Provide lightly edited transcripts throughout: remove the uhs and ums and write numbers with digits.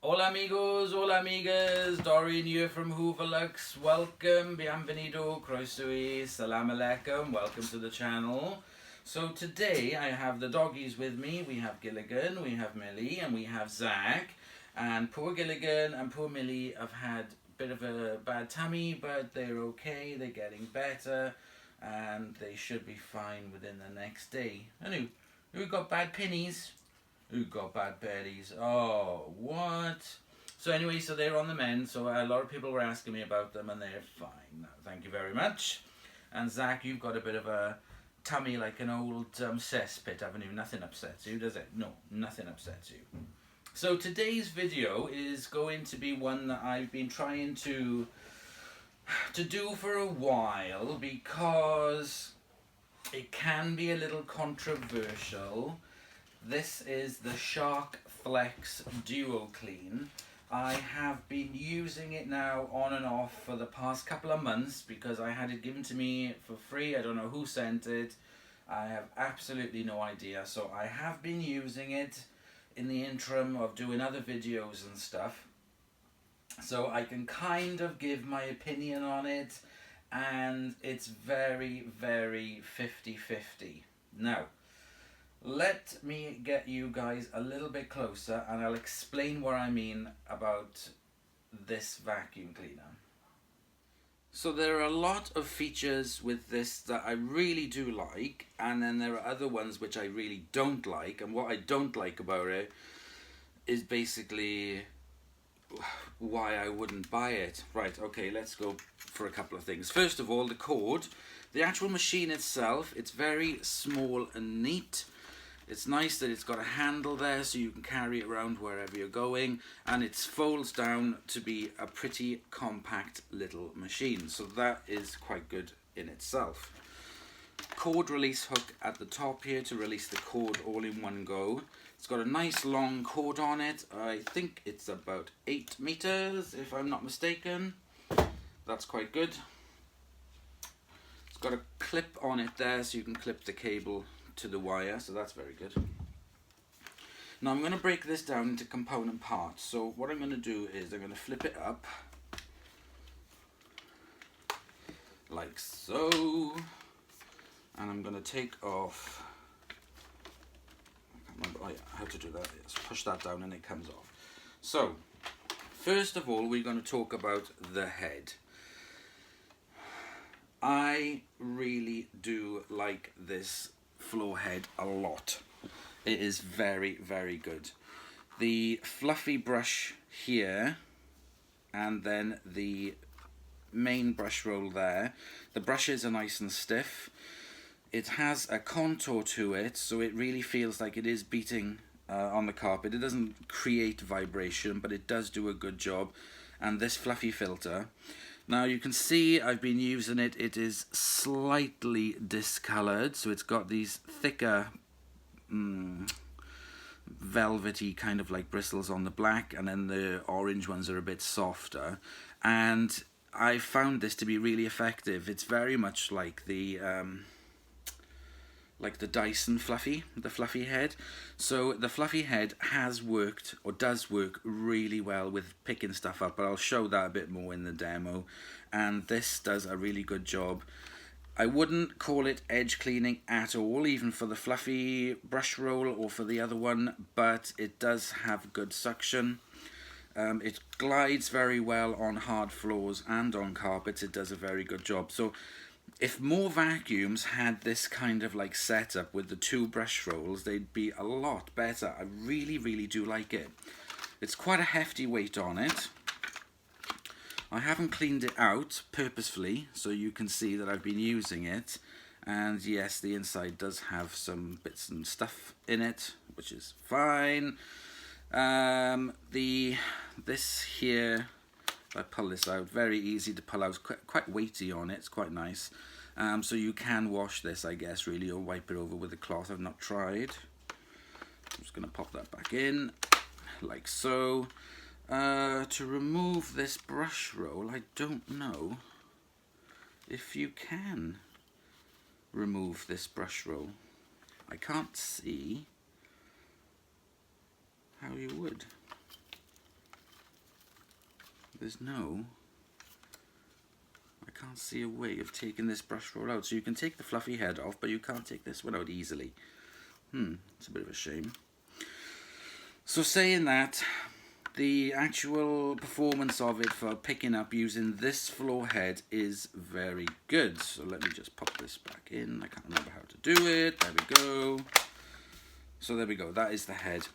Hola amigos, hola amigas, Dorian here from Hooverlux. Welcome, bienvenido, croeso, salam alaikum, welcome to the channel. So today I have the doggies with me. We have Gilligan, we have Millie, and we have Zach. And poor Gilligan and poor Millie have had a bit of a bad tummy, but they're okay, they're getting better, and they should be fine within the next day. And who got bad pinnies? Who got bad bellies? Oh, what? So anyway, so they're on the mend. So a lot of people were asking me about them, and they're fine. Thank you very much. And Zach, you've got a bit of a tummy like an old cesspit, haven't you? Nothing upsets you, does it? No, nothing upsets you. So today's video is going to be one that I've been trying to do for a while because it can be a little controversial. This is the Shark Flex Duo Clean. I have been using it now on and off for the past couple of months because I had it given to me for free. I don't know who sent it. I have absolutely no idea. So I have been using it in the interim of doing other videos and stuff. So I can kind of give my opinion on it, and it's very, very 50-50. Now, let me get you guys a little bit closer and I'll explain what I mean about this vacuum cleaner. So there are a lot of features with this that I really do like, and then there are other ones which I really don't like, and what I don't like about it is basically why I wouldn't buy it. Right, okay, let's go for a couple of things. First of all, the cord. The actual machine itself, it's very small and neat. It's nice that it's got a handle there so you can carry it around wherever you're going, and it folds down to be a pretty compact little machine, so that is quite good in itself. Cord release hook at the top here to release the cord all in one go. It's got a nice long cord on it. I think it's about 8 meters if I'm not mistaken. That's quite good. It's got a clip on it there so you can clip the cable to the wire, so that's very good. Now I'm going to break this down into component parts. So what I'm going to do is I'm going to flip it up like so, and I'm going to take off, I can't remember how to do that. Yes, push that down and it comes off. So first of all, we're going to talk about the head. I really do like this floor head a lot. It is very, very good. The fluffy brush here, and then the main brush roll there. The brushes are nice and stiff. It has a contour to it, so it really feels like it is beating on the carpet. It doesn't create vibration, but it does do a good job. And this fluffy filter, now you can see I've been using it. It is slightly discolored, so it's got these thicker velvety kind of like bristles on the black, and then the orange ones are a bit softer, and I found this to be really effective. It's very much like the Dyson Fluffy, the fluffy head. So the fluffy head has worked, or does work really well with picking stuff up, but I'll show that a bit more in the demo. And this does a really good job. I wouldn't call it edge cleaning at all, even for the fluffy brush roll or for the other one, but it does have good suction. It glides very well on hard floors and on carpets. It does a very good job. So if more vacuums had this kind of like setup with the 2 brush rolls, they'd be a lot better. I really, really do like it. It's quite a hefty weight on it. I haven't cleaned it out purposefully, so you can see that I've been using it. And yes, the inside does have some bits and stuff in it, which is fine. This here, if I pull this out, very easy to pull out, quite weighty on it, it's quite nice. So you can wash this, I guess, really, or wipe it over with a cloth. I've not tried. I'm just going to pop that back in, like so. To remove this brush roll, I don't know if you can remove this brush roll. I can't see how you would. there's no, I can't see a way of taking this brush roll out. So you can take the fluffy head off, but you can't take this one out easily. It's a bit of a shame. So saying that, the actual performance of it for picking up using this floor head is very good. So let me just pop this back in. I can't remember how to do it. There we go. So there we go. That is the head.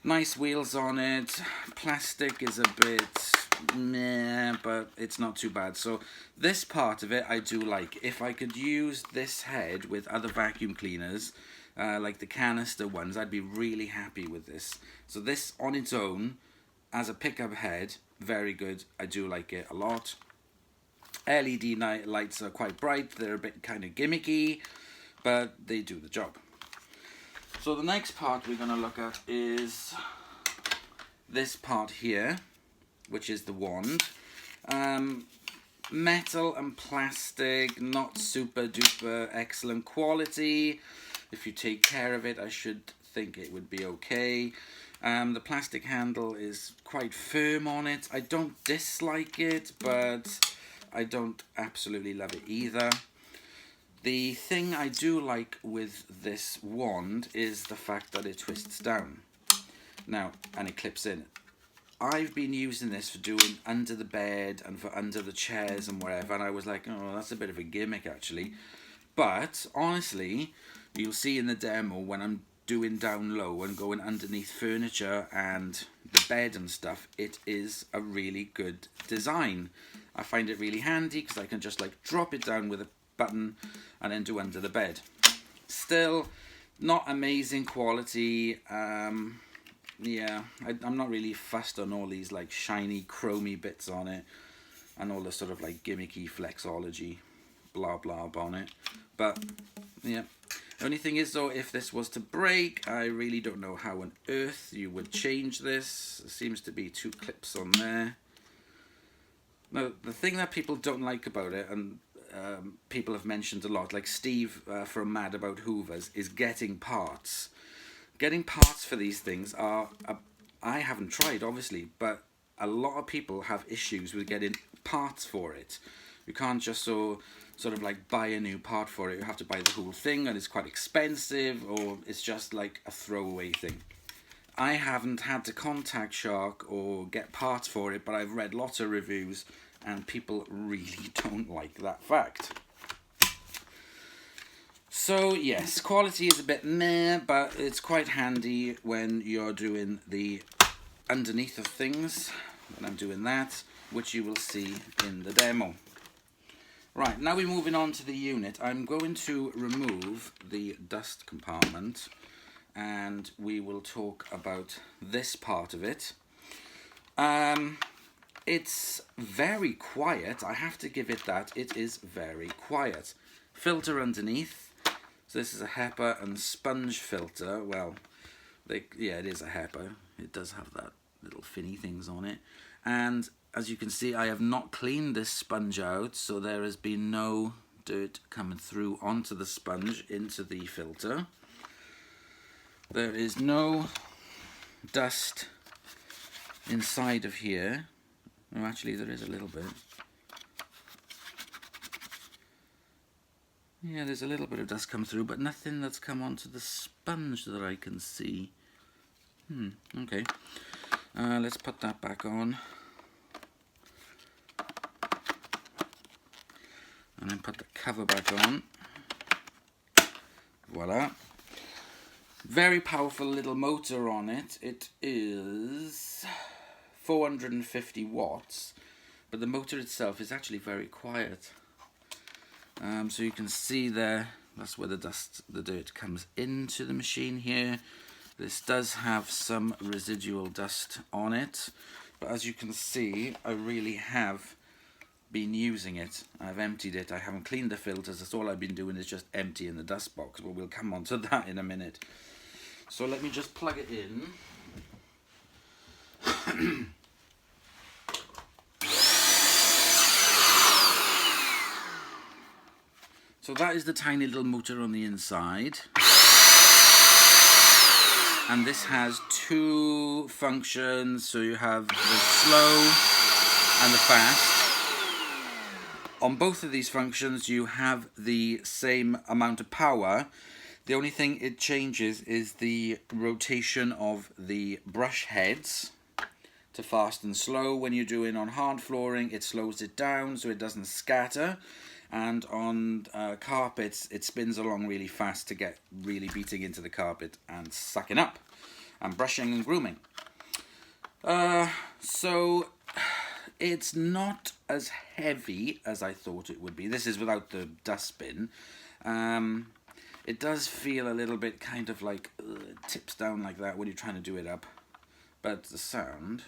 Nice wheels on it. Plastic is a bit meh, but it's not too bad. So this part of it I do like. If I could use this head with other vacuum cleaners, like the canister ones, I'd be really happy with this. So this on its own, as a pickup head, very good. I do like it a lot. LED lights are quite bright. They're a bit kind of gimmicky, but they do the job. So the next part we're going to look at is this part here, which is the wand. Metal and plastic, not super duper excellent quality. If you take care of it, I should think it would be okay. The plastic handle is quite firm on it. I don't dislike it, but I don't absolutely love it either. The thing I do like with this wand is the fact that it twists down. Now, and it clips in. I've been using this for doing under the bed and for under the chairs and wherever, and I was like, oh, that's a bit of a gimmick actually. But honestly, you'll see in the demo when I'm doing down low and going underneath furniture and the bed and stuff, it is a really good design. I find it really handy because I can just like drop it down with a button and then do under the bed. Still not amazing quality. Yeah, I'm not really fussed on all these like shiny chromy bits on it and all the sort of like gimmicky Flexology blah blah on it. But yeah, the only thing is though, if this was to break, I really don't know how on earth you would change this. There seems to be 2 clips on there. Now the thing that people don't like about it, and people have mentioned a lot, like Steve from Mad About Hoovers, is getting parts. Getting parts for these things are, I haven't tried obviously, but a lot of people have issues with getting parts for it. You can't just sort of like buy a new part for it. You have to buy the whole thing and it's quite expensive, or it's just like a throwaway thing. I haven't had to contact Shark or get parts for it, but I've read lots of reviews and people really don't like that fact. So yes, quality is a bit meh, but it's quite handy when you're doing the underneath of things, when I'm doing that, which you will see in the demo. Right, now we're moving on to the unit. I'm going to remove the dust compartment and we will talk about this part of it. It's very quiet, I have to give it that. It is very quiet. Filter underneath. So this is a HEPA and sponge filter. Well, yeah, it is a HEPA. It does have that little finny things on it. And as you can see, I have not cleaned this sponge out, so there has been no dirt coming through onto the sponge into the filter. There is no dust inside of here. Oh, actually, there is a little bit. Yeah, there's a little bit of dust come through, but nothing that's come onto the sponge that I can see. Okay. Let's put that back on. And then put the cover back on. Voila. Very powerful little motor on it. It is 450 watts, but the motor itself is actually very quiet. So you can see there, that's where the dirt comes into the machine here. This does have some residual dust on it, but as you can see, I really have been using it. I've emptied it. I haven't cleaned the filters. That's all I've been doing is just emptying the dust box, but we'll come on to that in a minute. So let me just plug it in. So that is the tiny little motor on the inside. And this has 2 functions. So you have the slow and the fast. On both of these functions you have the same amount of power. The only thing it changes is the rotation of the brush heads to fast and slow. When you're doing on hard flooring, it slows it down so it doesn't scatter, and on carpets it spins along really fast to get really beating into the carpet and sucking up and brushing and grooming. So it's not as heavy as I thought it would be. This is without the dustbin. It does feel a little bit kind of like it tips down like that when you're trying to do it up, but the sound,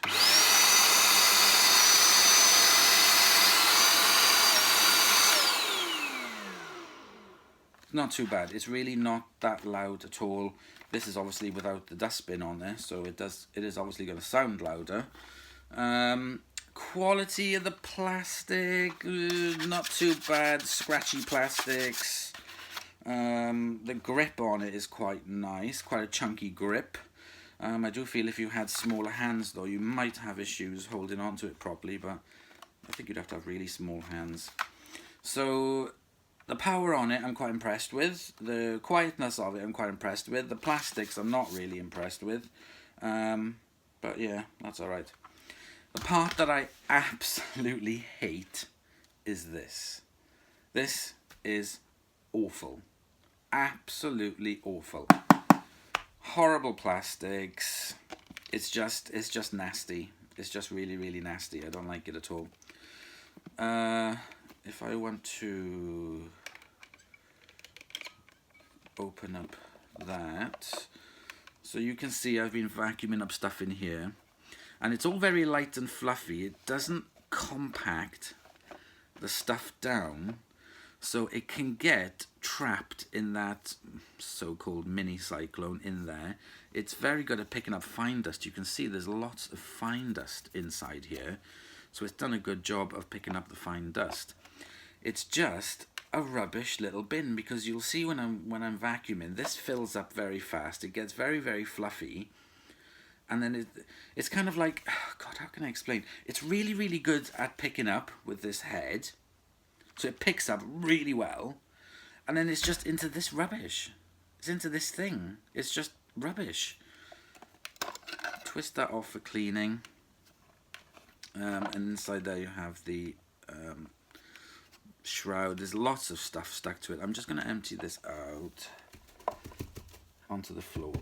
it's not too bad. It's really not that loud at all. This is obviously without the dustbin on there, so it is obviously going to sound louder. Quality of the plastic, not too bad. Scratchy plastics. The grip on it is quite nice, quite a chunky grip. I do feel if you had smaller hands though, you might have issues holding onto it properly, but I think you'd have to have really small hands. So the power on it I'm quite impressed with. The quietness of it I'm quite impressed with. The plastics I'm not really impressed with. But yeah, that's alright. The part that I absolutely hate is this. This is awful. Absolutely awful. Horrible plastics. It's just nasty. It's just really, really nasty. I don't like it at all. If I want to open up that, so you can see I've been vacuuming up stuff in here, and it's all very light and fluffy. It doesn't compact the stuff down, so it can get trapped in that so-called mini cyclone in there. It's very good at picking up fine dust. You can see there's lots of fine dust inside here, so it's done a good job of picking up the fine dust. It's just a rubbish little bin, because you'll see when I'm vacuuming, this fills up very fast. It gets very, very fluffy, and then it's kind of like, oh God, how can I explain? It's really, really good at picking up with this head. So it picks up really well, and then it's just into this rubbish. It's into this thing. It's just rubbish. Twist that off for cleaning. And inside there you have the shroud. There's lots of stuff stuck to it. I'm just going to empty this out onto the floor.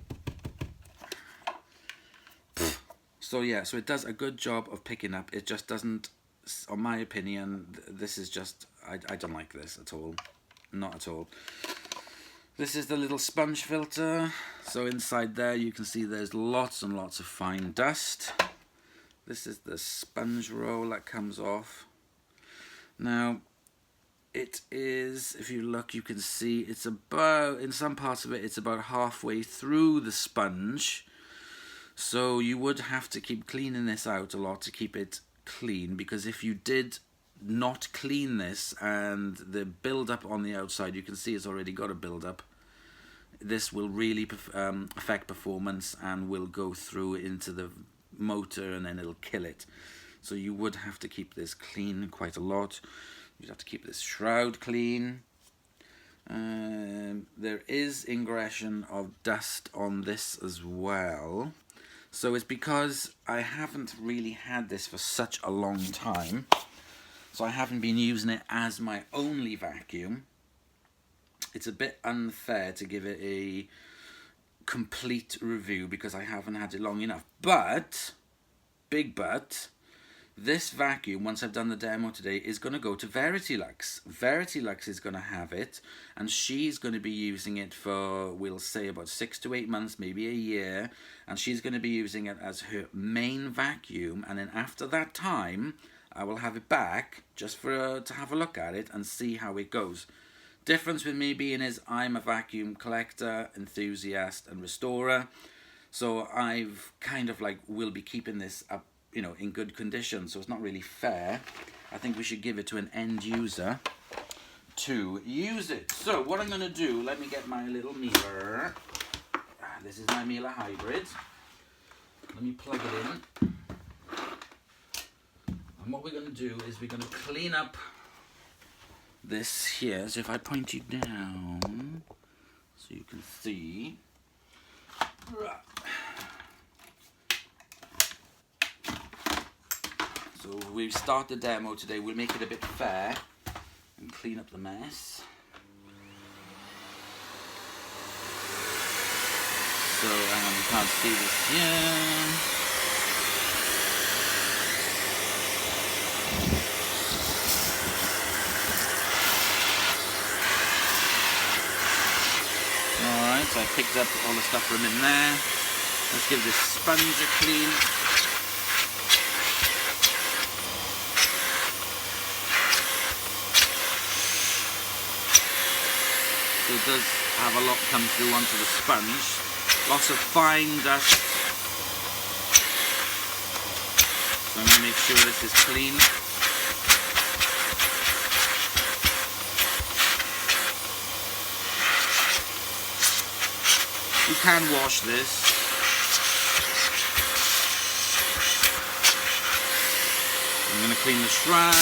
So yeah, so it does a good job of picking up. It just doesn't, on my opinion, this is just, I don't like this at all. Not at all. This is the little sponge filter. So inside there you can see there's lots and lots of fine dust. This is the sponge roll that comes off. Now, it is, if you look, you can see it's about, in some parts of it, it's about halfway through the sponge. So you would have to keep cleaning this out a lot to keep it clean, because if you did not clean this and the build up on the outside, you can see it's already got a build up, this will really affect performance and will go through into the motor, and then it'll kill it. So you would have to keep this clean quite a lot. You'd have to keep this shroud clean. There is ingression of dust on this as well. So it's because I haven't really had this for such a long time. So I haven't been using it as my only vacuum. It's a bit unfair to give it a complete review because I haven't had it long enough. But, big but, this vacuum, once I've done the demo today, is going to go to Veritylux. Veritylux is going to have it, and she's going to be using it for, we'll say, about 6 to 8 months, maybe a year, and she's going to be using it as her main vacuum, and then after that time, I will have it back just for to have a look at it and see how it goes. Difference with me being is I'm a vacuum collector, enthusiast, and restorer, so I've kind of like will be keeping this up, you know, in good condition. So it's not really fair. I think we should give it to an end user to use it. So what I'm going to do, let me get my little Miele. This is my Miele Hybrid. Let me plug it in. And what we're going to do is we're going to clean up this here. So if I point you down so you can see. So we start the demo today. We'll make it a bit fair and clean up the mess. So you can't see this here. Alright, so I picked up all the stuff from in there. Let's give this sponge a clean. So it does have a lot come through onto the sponge. Lots of fine dust. So I'm going to make sure this is clean. You can wash this. I'm going to clean the shroud.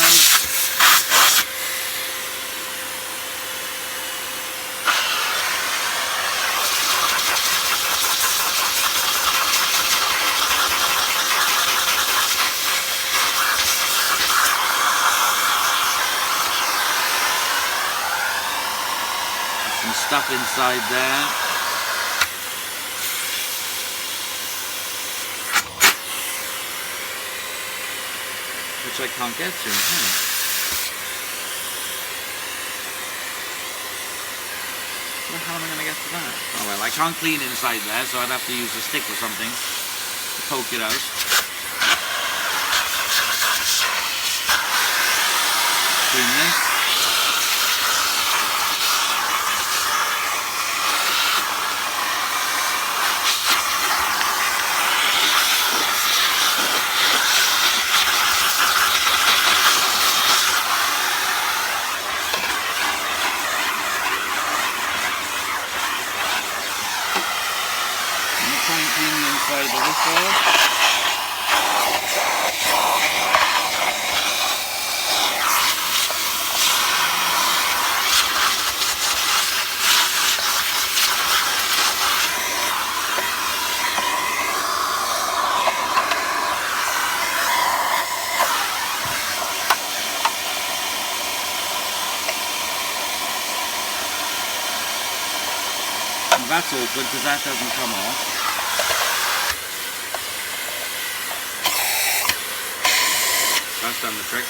Some stuff inside there. Which I can't get to. Well, how am I going to get to that? Oh well, I can't clean inside there, so I'd have to use a stick or something to poke it out. Clean this. Try and clean the inside of this off. And that's all good because that doesn't come off. That's done the trick.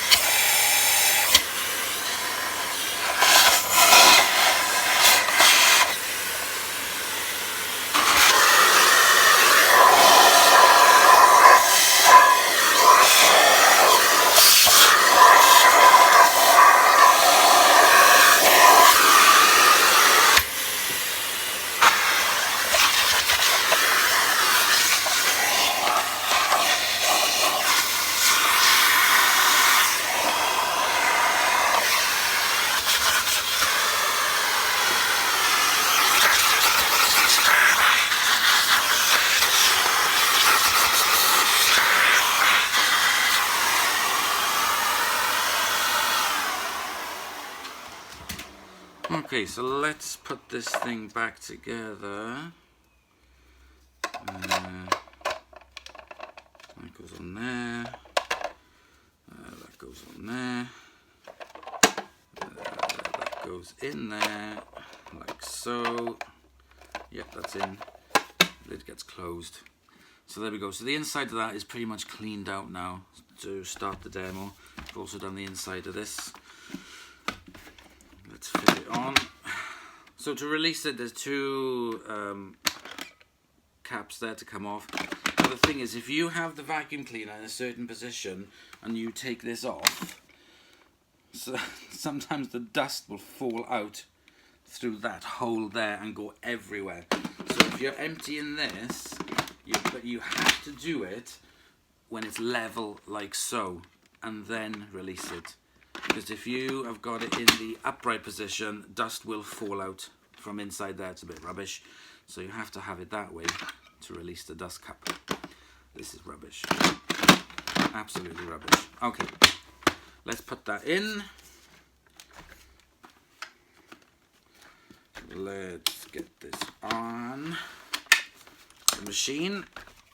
Okay, so let's put this thing back together. That goes on there. That goes on there. That goes in there, like so. Yep, that's in. Lid gets closed. So there we go. So the inside of that is pretty much cleaned out now to start the demo. I've also done the inside of this. Let's fit it on. So to release it, there's two caps there to come off. Now the thing is, if you have the vacuum cleaner in a certain position and you take this off, so sometimes the dust will fall out through that hole there and go everywhere. So if you're emptying this, you have to do it when it's level like so, and then release it. Because if you have got it in the upright position, dust will fall out from inside there. It's a bit rubbish. So you have to have it that way to release the dust cup. This is rubbish. Absolutely rubbish. Okay, let's put that in. Let's get this on the machine.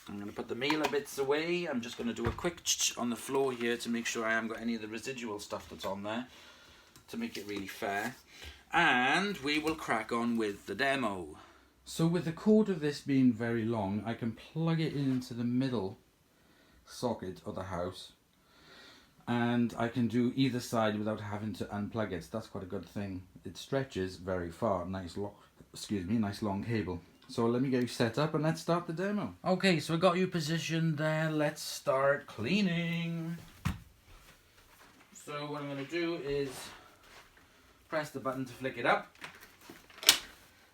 I'm going to put the mealer bits away. I'm just going to do a quick on the floor here to make sure I haven't got any of the residual stuff that's on there, to make it really fair. And we will crack on with the demo. So with the cord of this being very long, I can plug it into the middle socket of the house, and I can do either side without having to unplug it. So that's quite a good thing. It stretches very far. Nice long cable. So let me get you set up and let's start the demo. Okay, so I got you positioned there. Let's start cleaning. So what I'm going to do is press the button to flick it up.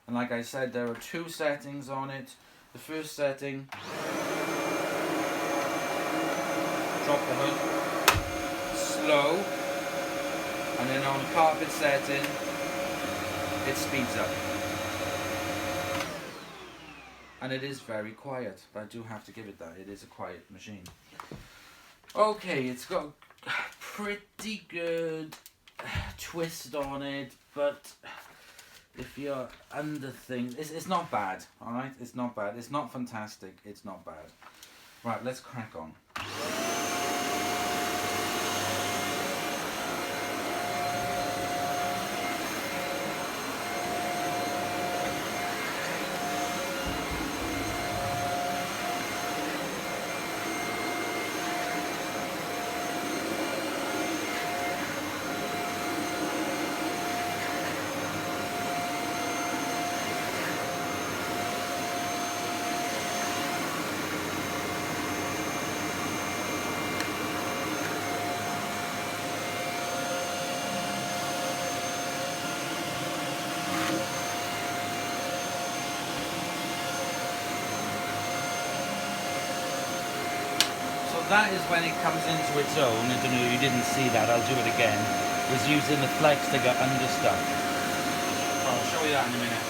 And like I said, there are 2 settings on it. The first setting, drop the hood, slow, and then on carpet setting, it speeds up. And it is very quiet, but I do have to give it that. It is a quiet machine. Okay, it's got a pretty good twist on it, but if you're under things, it's not bad, alright? It's not bad. It's not fantastic. It's not bad. Right, let's crack on. That is when it comes into its own. I don't know, you didn't see that, I'll do it again. Is using the flex to get under stuff. I'll show you that in a minute.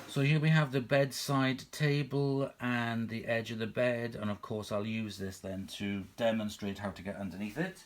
So here we have the bedside table and the edge of the bed, and of course I'll use this then to demonstrate how to get underneath it.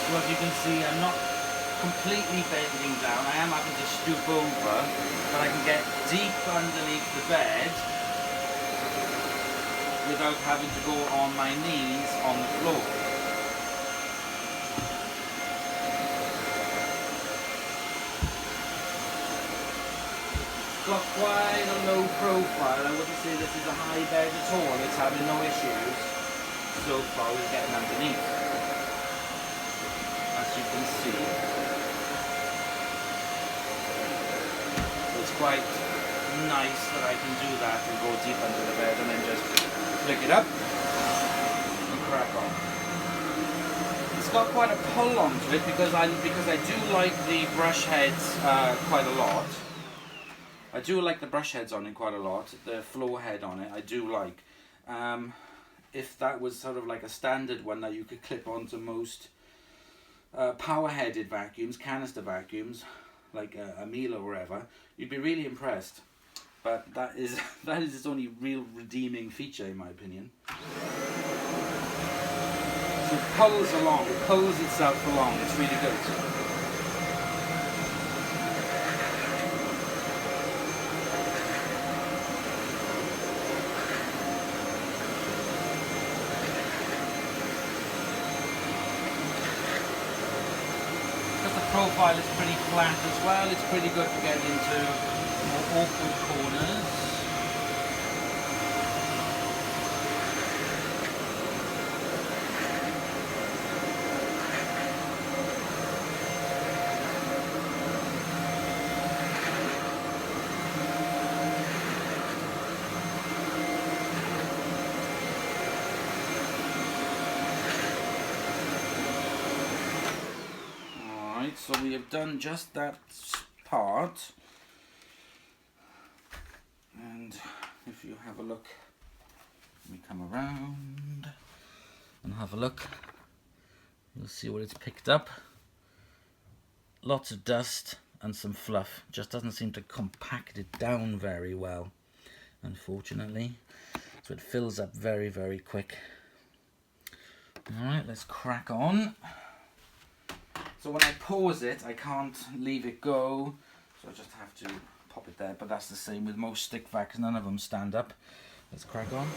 So as you can see, I'm not completely bending down. I am having to stoop over, but I can get deep underneath the bed without having to go on my knees on the floor. It's got quite a low profile. I wouldn't say this is a high bed at all. It's having no issues so far with getting underneath. As you can see, so it's quite nice that I can do that and go deep under the bed and then just flick it up and crack on. It's got quite a pull onto it because I do like the brush heads quite a lot. I do like the brush heads on it quite a lot. The floor head on it I do like. If that was sort of like a standard one that you could clip onto most power-headed vacuums, canister vacuums, like a Miele or whatever, you'd be really impressed. But that is its only real redeeming feature, in my opinion. So it pulls along, it pulls itself along. It's really good. Profile is pretty flat as well. It's pretty good for getting into more awkward corners. So we have done just that part. And if you have a look, let me come around and have a look. You'll see what it's picked up. Lots of dust and some fluff. Just doesn't seem to compact it down very well, unfortunately. So it fills up very, very quick. Alright, let's crack on. So when I pause it, I can't leave it go. So I just have to pop it there. But that's the same with most stick vacs. None of them stand up. Let's crack on.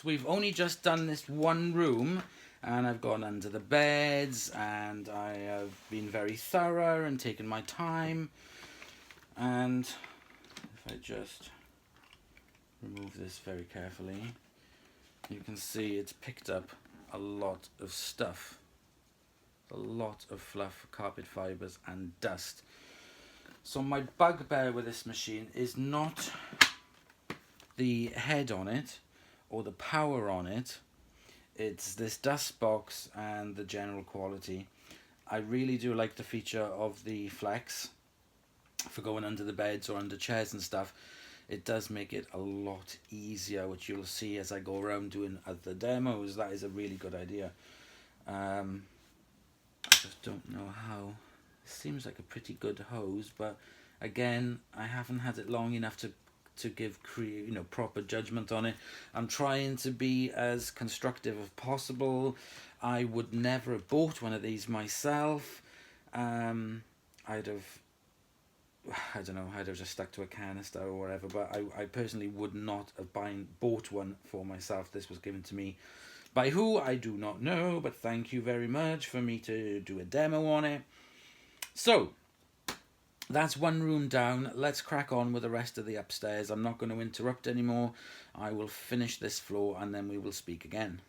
we've only just done this one room, and I've gone under the beds, and I have been very thorough and taken my time. And if I just remove this very carefully, you can see it's picked up a lot of stuff, a lot of fluff, carpet fibres and dust. So my bugbear with this machine is not the head on it or the power on it, it's this dust box and the general quality. I really do like the feature of the flex for going under the beds or under chairs and stuff. It does make it a lot easier, which you'll see as I go around doing other demos. That is a really good idea. I just don't know how. It seems like a pretty good hose, but again, I haven't had it long enough to give proper judgment on it. I'm trying to be as constructive as possible. I would never have bought one of these myself. I'd have just stuck to a canister or whatever, but I personally would not have bought one for myself. This was given to me by who I do not know, but thank you very much for me to do a demo on it. So that's one room down. Let's crack on with the rest of the upstairs. I'm not going to interrupt anymore. I will finish this floor and then we will speak again.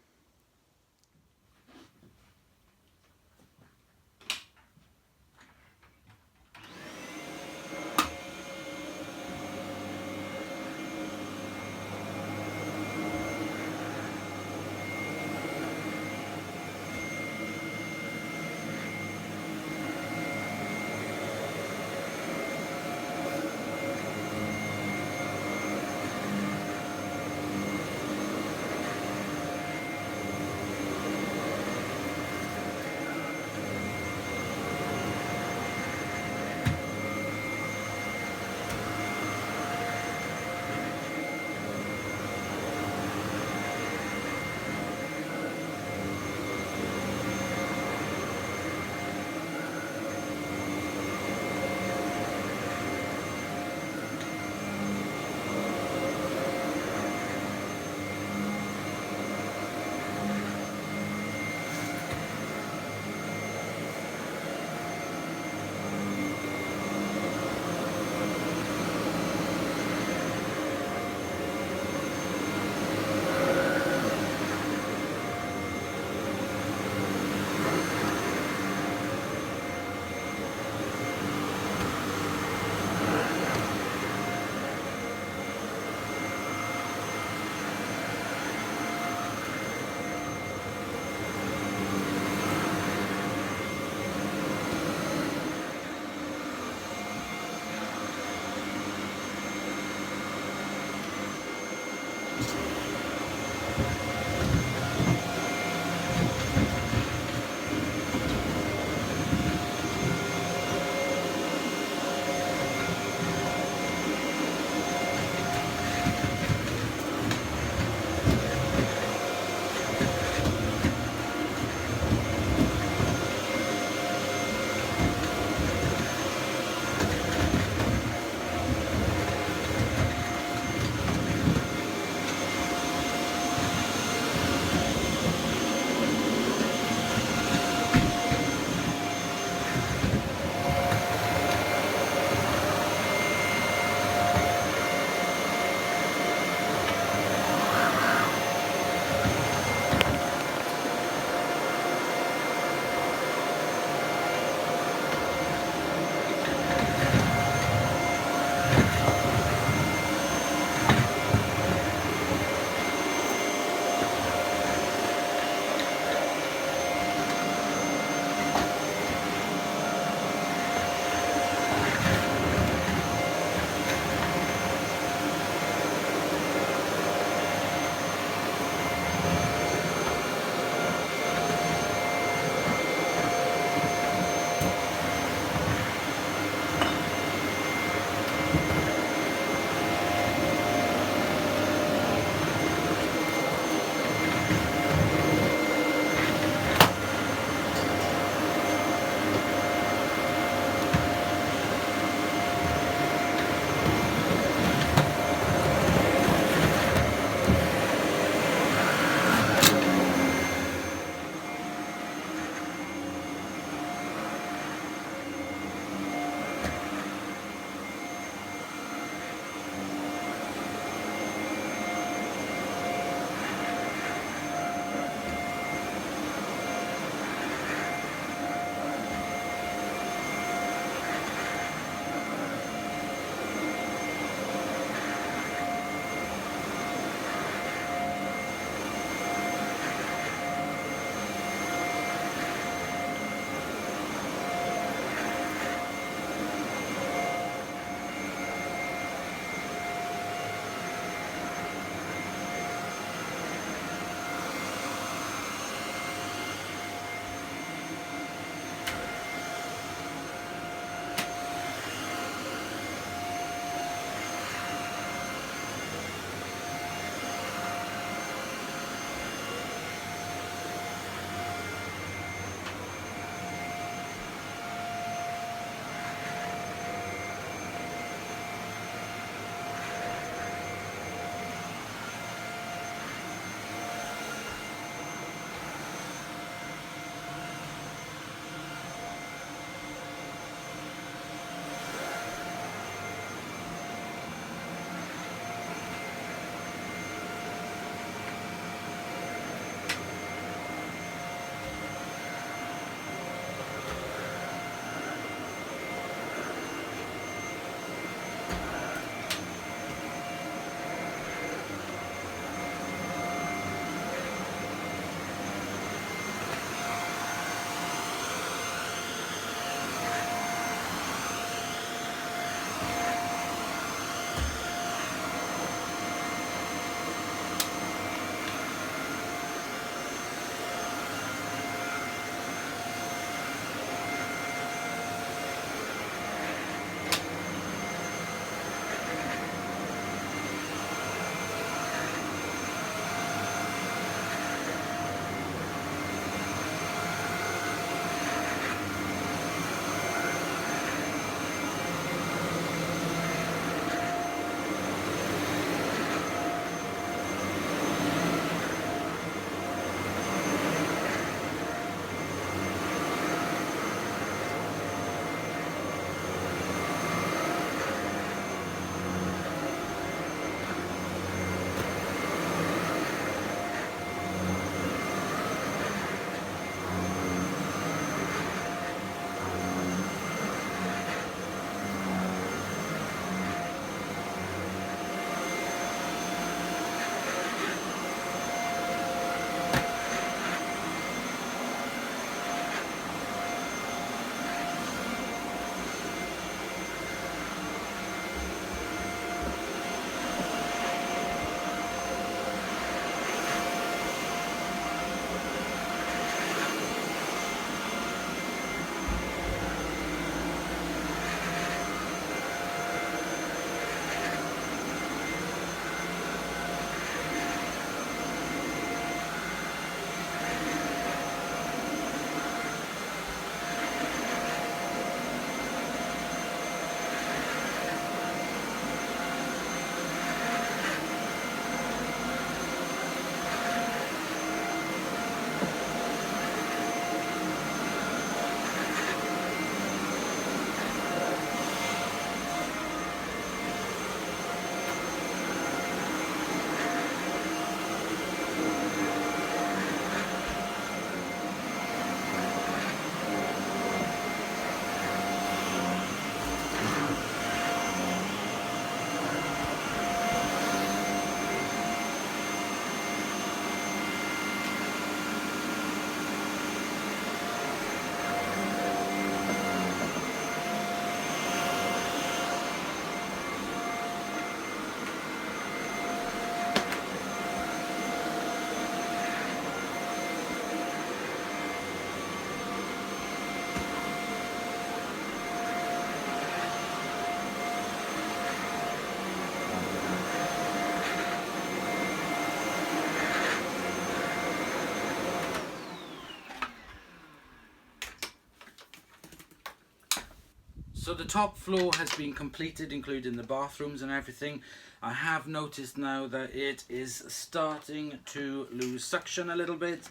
So the top floor has been completed, including the bathrooms and everything. I have noticed now that it is starting to lose suction a little bit,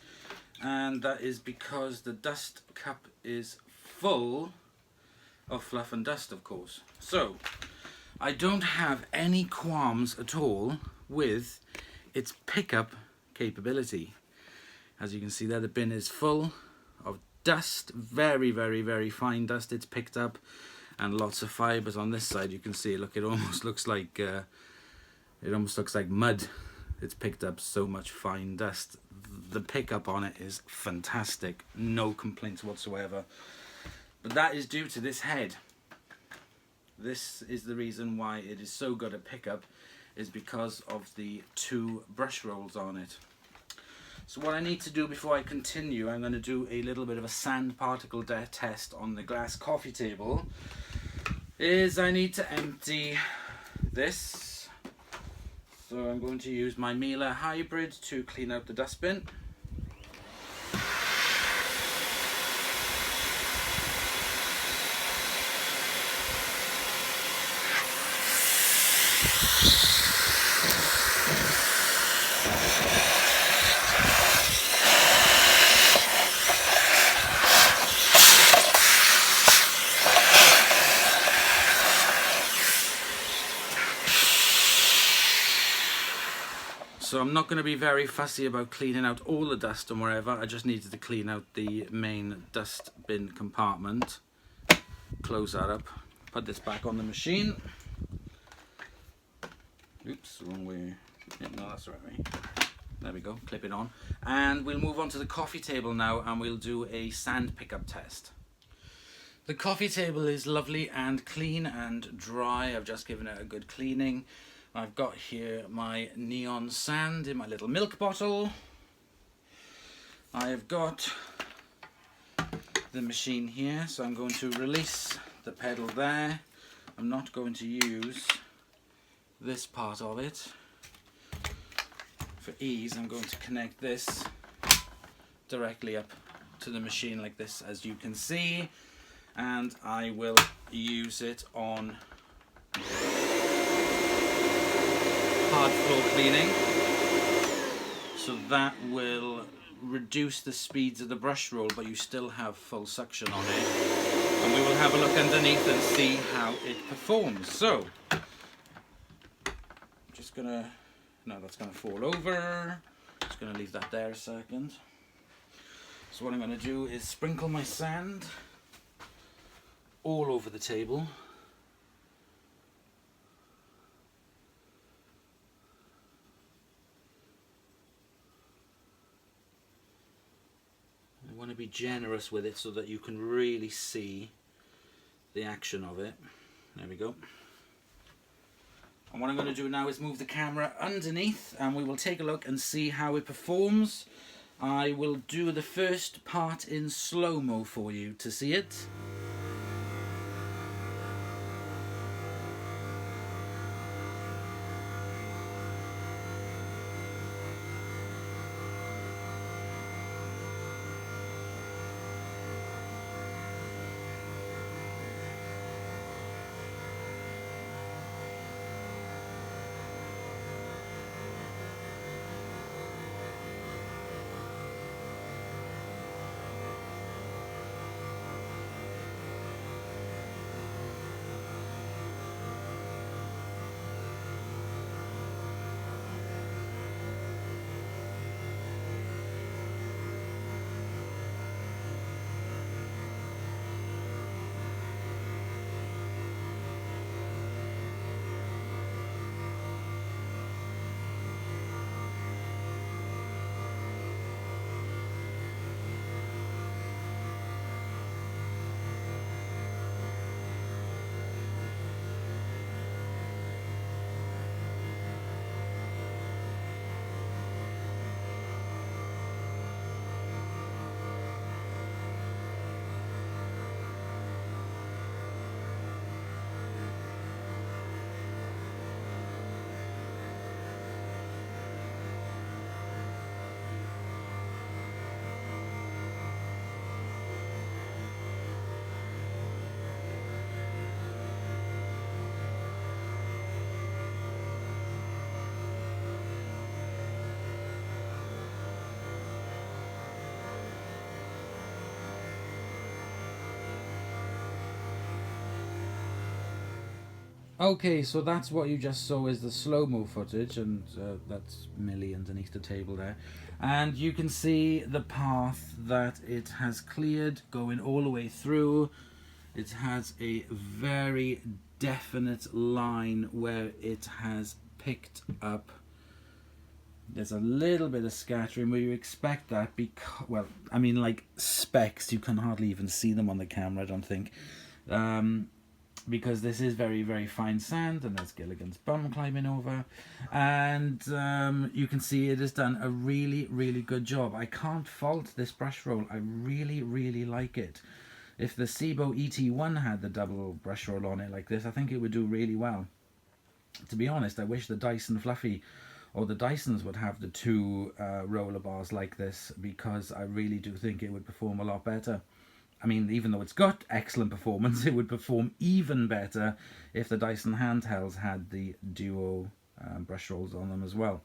and that is because the dust cup is full of fluff and dust, of course. So I don't have any qualms at all with its pickup capability. As you can see there, the bin is full of dust, very, very, very fine dust it's picked up, and lots of fibers on this side. You can see, look, it almost looks like mud. It's picked up so much fine dust. The pickup on it is fantastic, no complaints whatsoever. But that is due to this head. This is the reason why it is so good at pickup, is because of the 2 brush rolls on it. So what I need to do before I continue, I'm going to do a little bit of a sand particle test on the glass coffee table, is I need to empty this. So I'm going to use my Miele Hybrid to clean out the dustbin. So I'm not going to be very fussy about cleaning out all the dust and wherever. I just needed to clean out the main dust bin compartment. Close that up. Put this back on the machine. Oops, wrong way. Yeah, no, that's the right way. There we go, clip it on. And we'll move on to the coffee table now, and we'll do a sand pickup test. The coffee table is lovely and clean and dry. I've just given it a good cleaning. I've got here my neon sand in my little milk bottle. I have got the machine here, so I'm going to release the pedal there. I'm not going to use this part of it. For ease, I'm going to connect this directly up to the machine like this, as you can see, and I will use it on hard floor cleaning, so that will reduce the speeds of the brush roll, but you still have full suction on it, and we will have a look underneath and see how it performs. So just gonna, no, that's gonna fall over, just gonna leave that there a second. So what I'm gonna do is sprinkle my sand all over the table. I want to be generous with it so that you can really see the action of it. There we go. And what I'm going to do now is move the camera underneath, and we will take a look and see how it performs. I will do the first part in slow-mo for you to see it. Okay, so that's what you just saw is the slow-mo footage, and that's Millie underneath the table there. And you can see the path that it has cleared going all the way through. It has a very definite line where it has picked up. There's a little bit of scattering where you expect that because, well, I mean, like specks, you can hardly even see them on the camera, I don't think. Because this is very, very fine sand, and there's Gilligan's bum climbing over, and you can see it has done a really, really good job. I can't fault this brush roll. I really, really like it. If the Sebo ET1 had the double brush roll on it like this, I think it would do really well. To be honest, I wish the Dyson Fluffy or the Dysons would have the two roller bars like this, because I really do think it would perform a lot better. I mean, even though it's got excellent performance, it would perform even better if the Dyson handhelds had the duo brush rolls on them as well.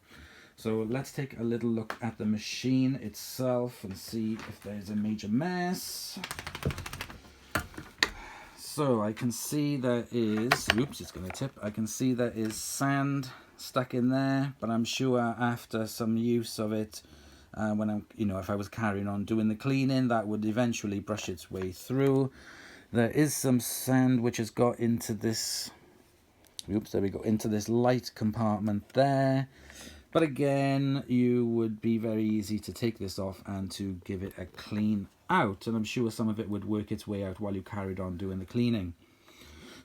So let's take a little look at the machine itself and see if there's a major mess. So I can see there is, oops, it's going to tip. I can see there is sand stuck in there, but I'm sure after some use of it, when I'm, if I was carrying on doing the cleaning, that would eventually brush its way through. There is some sand which has got into this, oops, there we go, into this light compartment there. But again, you would be very easy to take this off and to give it a clean out, and I'm sure some of it would work its way out while you carried on doing the cleaning.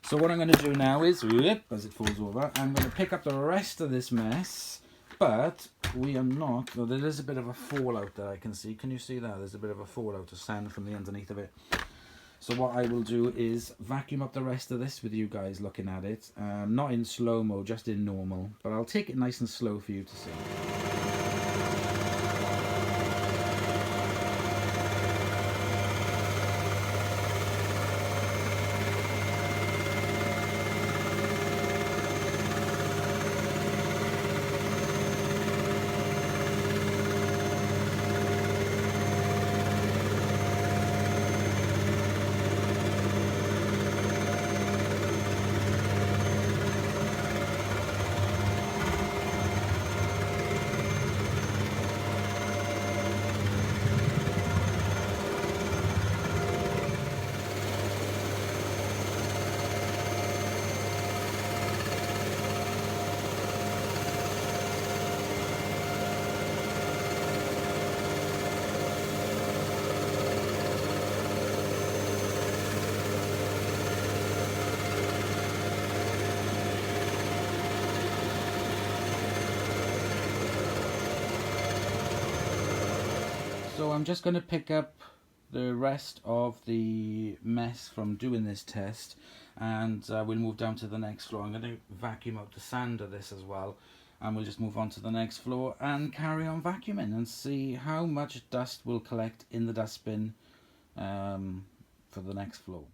So what I'm going to do now is, as it falls over, I'm going to pick up the rest of this mess. But we are not, well, there is a bit of a fallout that I can see. Can you see that? There's a bit of a fallout of sand from the underneath of it. So what I will do is vacuum up the rest of this with you guys looking at it. Not in slow-mo, just in normal. But I'll take it nice and slow for you to see. So I'm just going to pick up the rest of the mess from doing this test, and we'll move down to the next floor. I'm going to vacuum up the sand of this as well, and we'll just move on to the next floor and carry on vacuuming and see how much dust will collect in the dustbin for the next floor.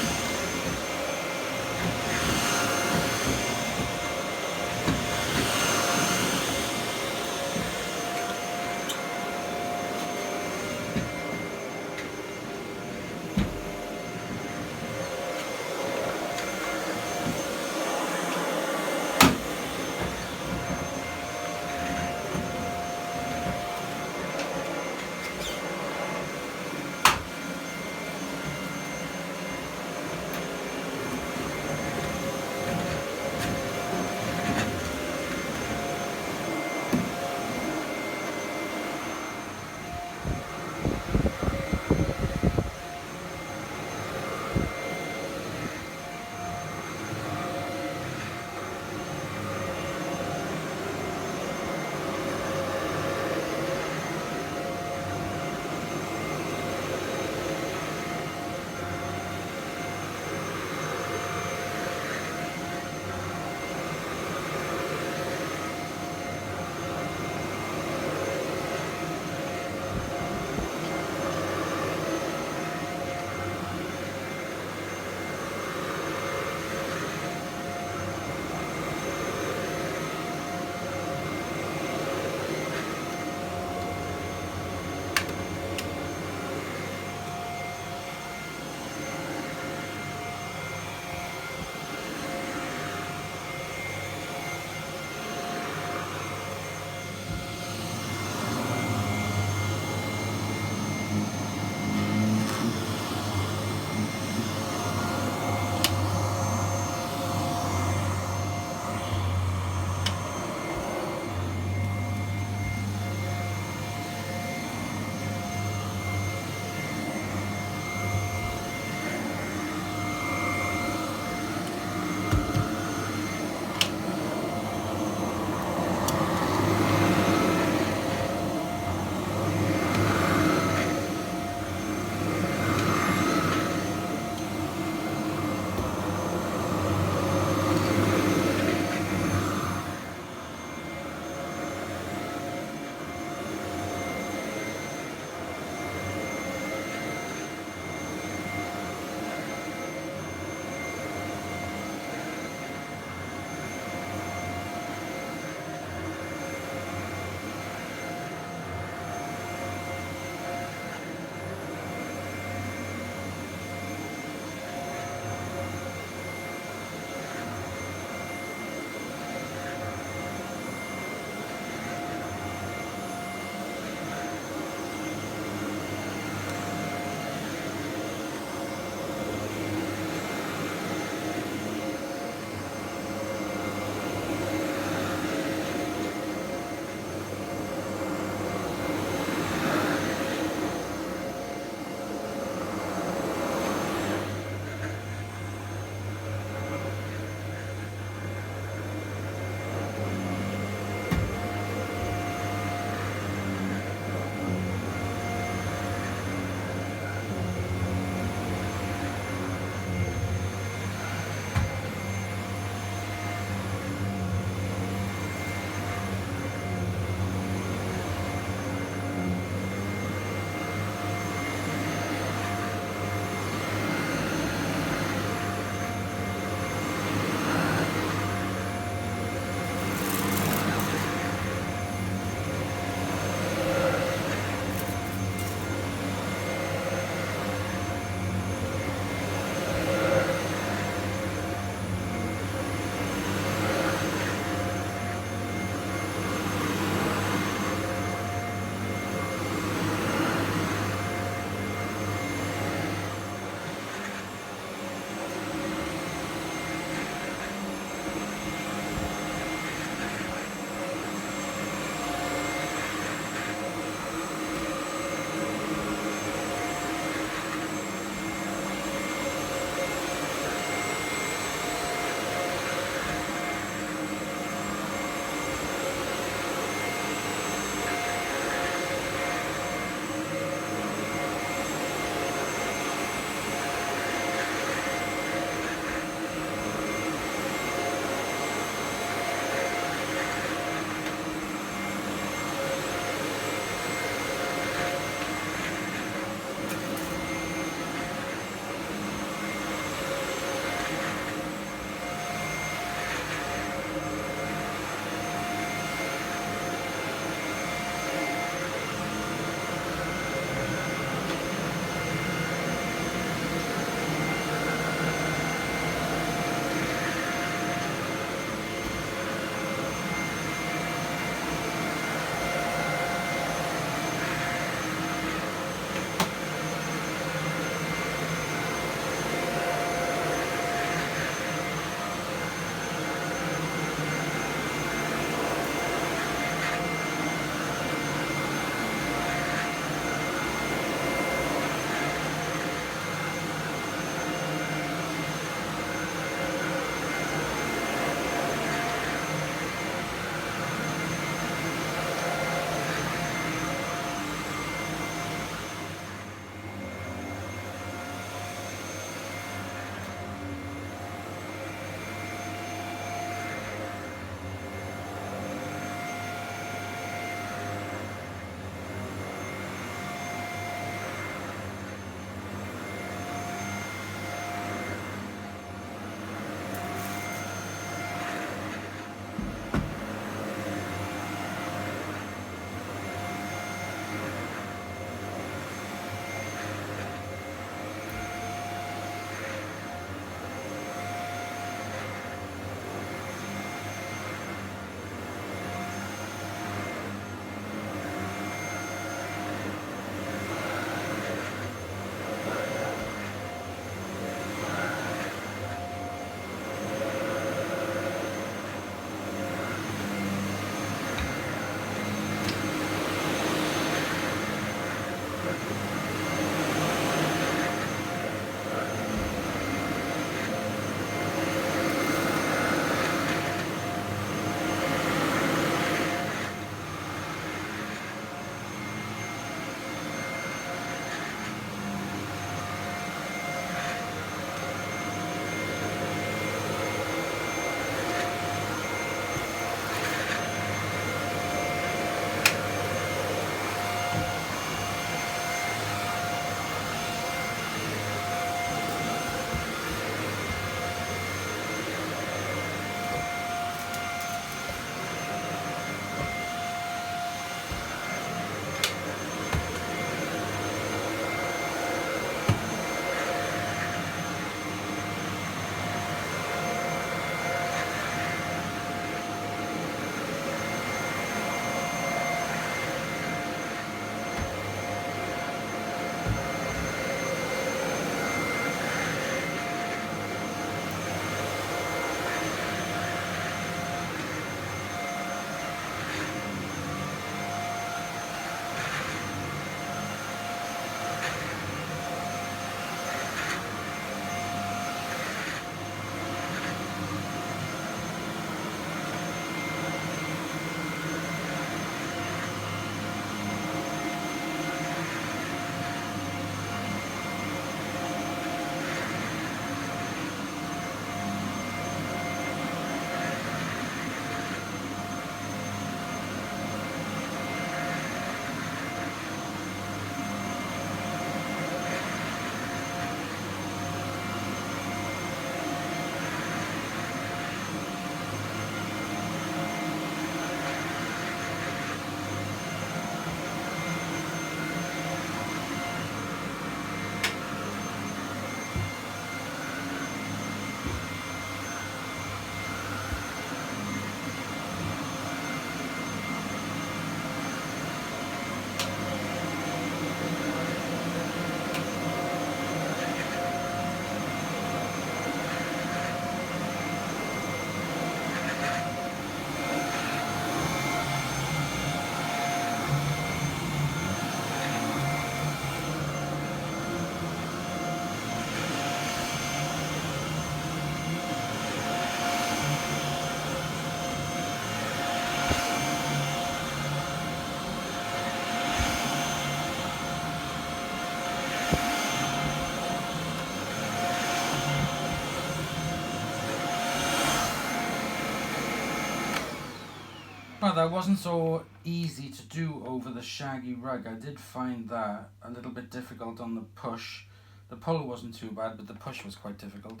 Well, that wasn't so easy to do over the shaggy rug. I did find that a little bit difficult on the push. The pull wasn't too bad, but the push was quite difficult.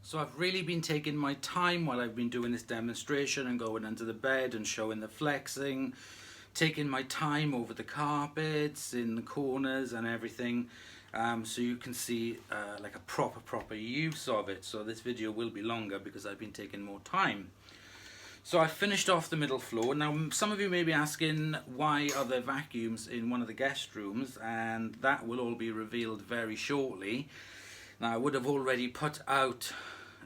So I've really been taking my time while I've been doing this demonstration and going under the bed and showing the flexing, taking my time over the carpets, in the corners and everything, so you can see like a proper use of it. So this video will be longer because I've been taking more time. So I finished off the middle floor. Now some of you may be asking, why are there vacuums in one of the guest rooms, and that will all be revealed very shortly. Now I would have already put out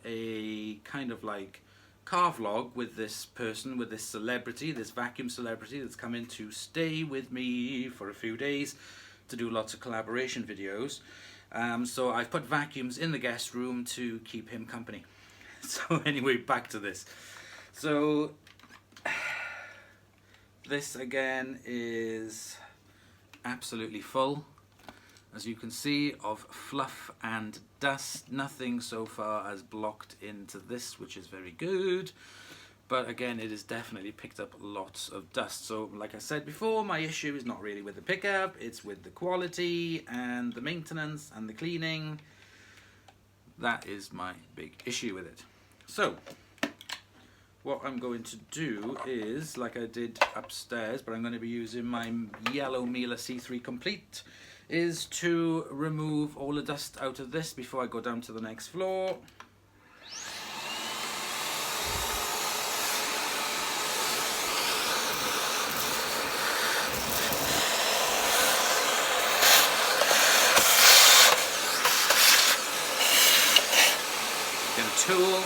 a kind of like car vlog with this person, with this celebrity, this vacuum celebrity that's come in to stay with me for a few days to do lots of collaboration videos. So I've put vacuums in the guest room to keep him company. So anyway, back to this. So this again is absolutely full, as you can see, of fluff and dust. Nothing so far has blocked into this, which is very good. But again, it has definitely picked up lots of dust. So like I said before, my issue is not really with the pickup, it's with the quality and the maintenance and the cleaning. That is my big issue with it. So what I'm going to do is, like I did upstairs, but I'm going to be using my yellow Miele C3 Complete, is to remove all the dust out of this before I go down to the next floor. Get a tool.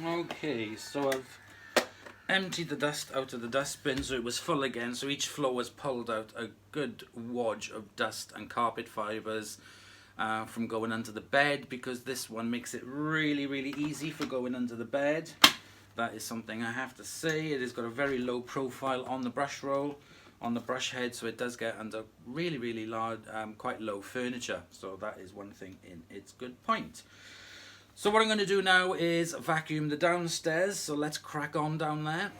Okay, so I've emptied the dust out of the dustbin so it was full again, so each floor was pulled out a good wodge of dust and carpet fibres from going under the bed, because this one makes it really easy for going under the bed. That is something I have to say. It has got a very low profile on the brush roll, on the brush head, so it does get under really large, quite low furniture. So that is one thing in its good point. So what I'm going to do now is vacuum the downstairs, so let's crack on down there.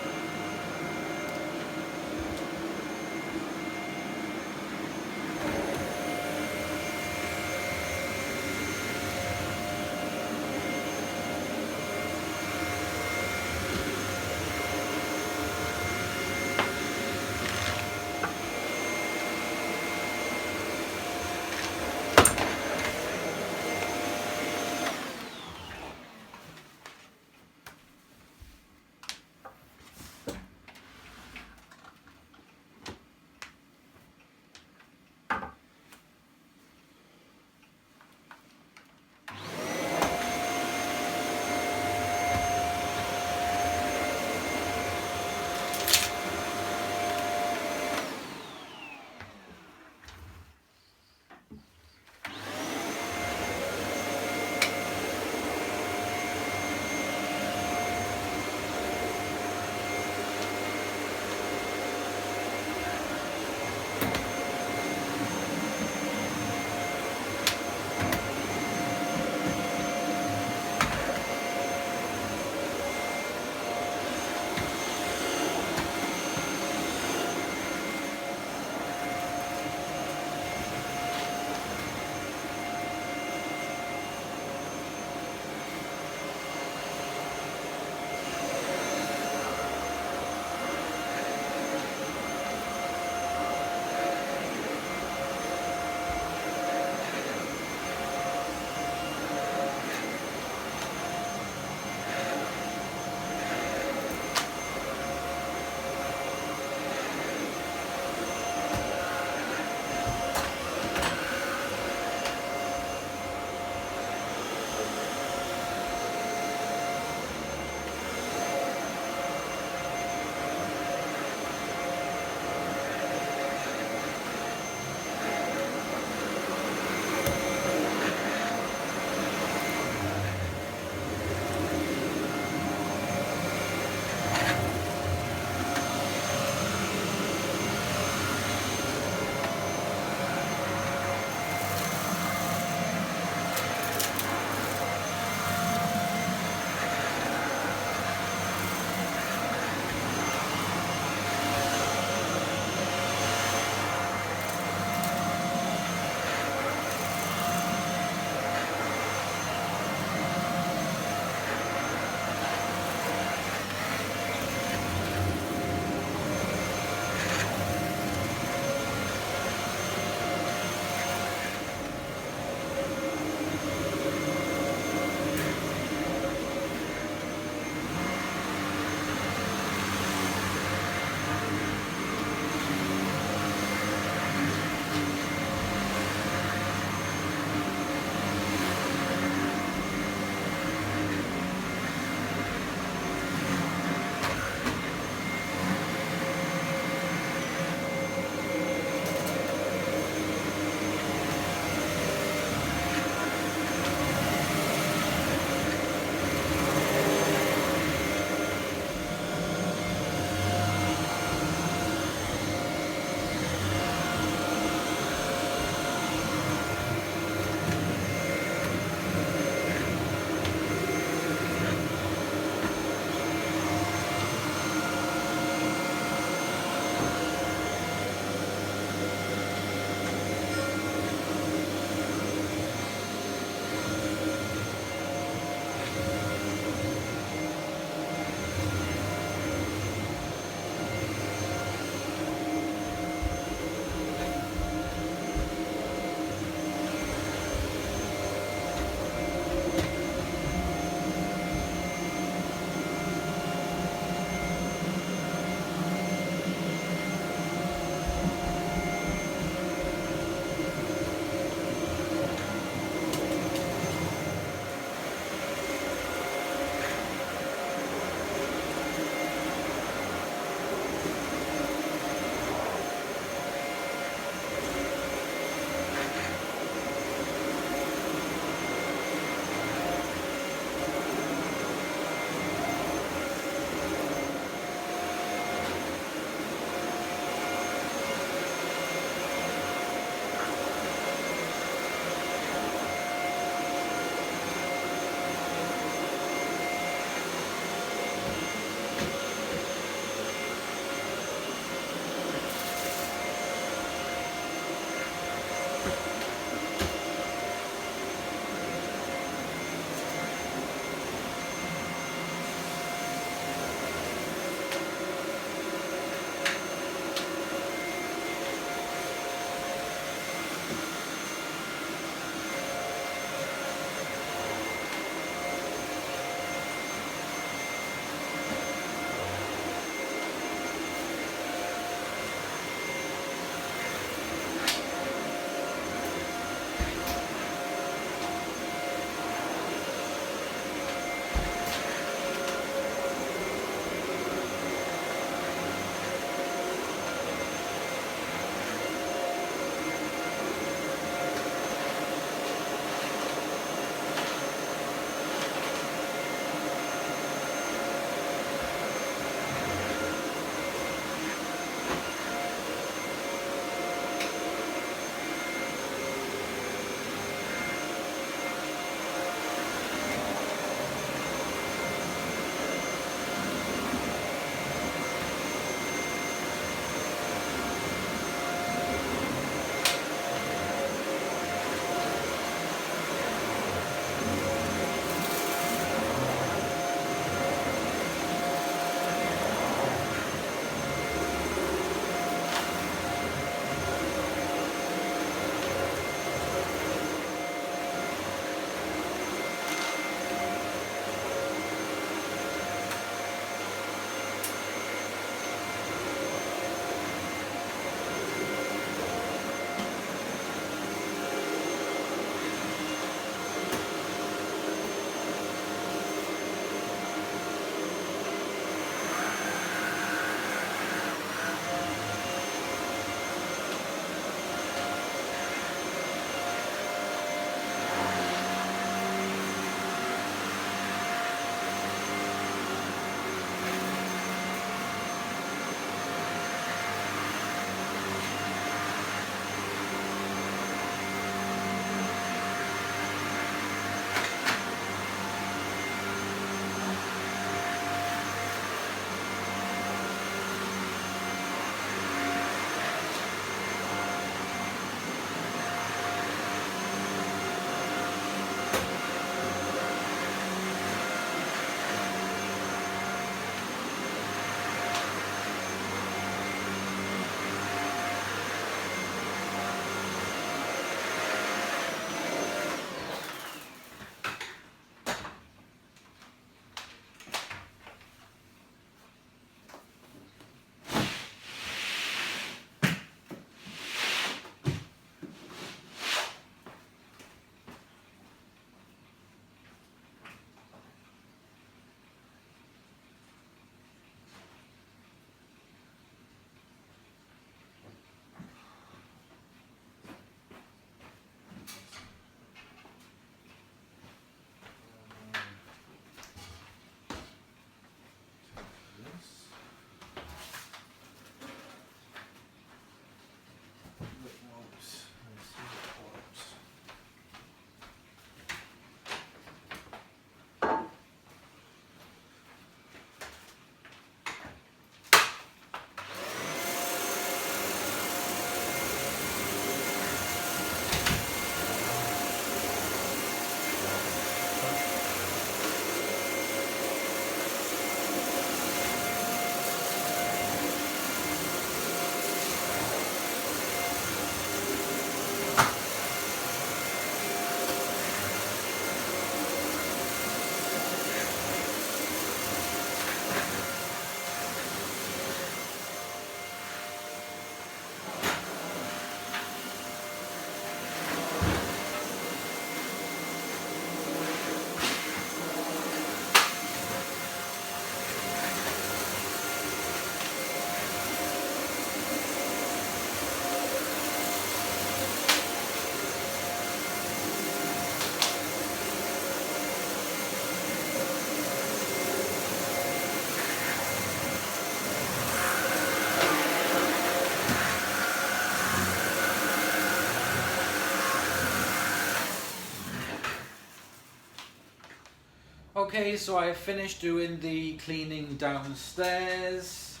Okay, so I have finished doing the cleaning downstairs,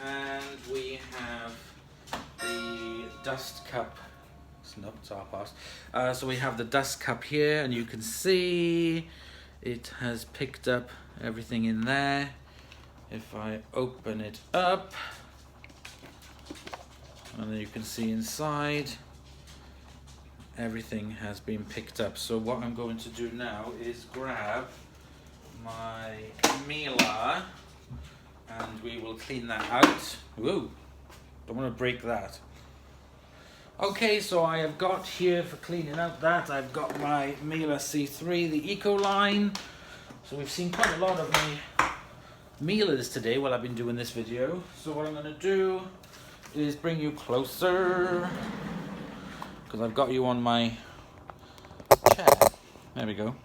and we have the dust cup. Nope, it's our past. So we have the dust cup here, and you can see it has picked up everything in there. If I open it up, and then you can see inside, everything has been picked up. So what I'm going to do now is grab my Miele, and we will clean that out. Whoa, don't want to break that. Okay, so I have got here for cleaning out that, I've got my Miele C3, the Eco line. So we've seen quite a lot of my Mieles today while I've been doing this video. So what I'm going to do is bring you closer, because I've got you on my chair. There we go.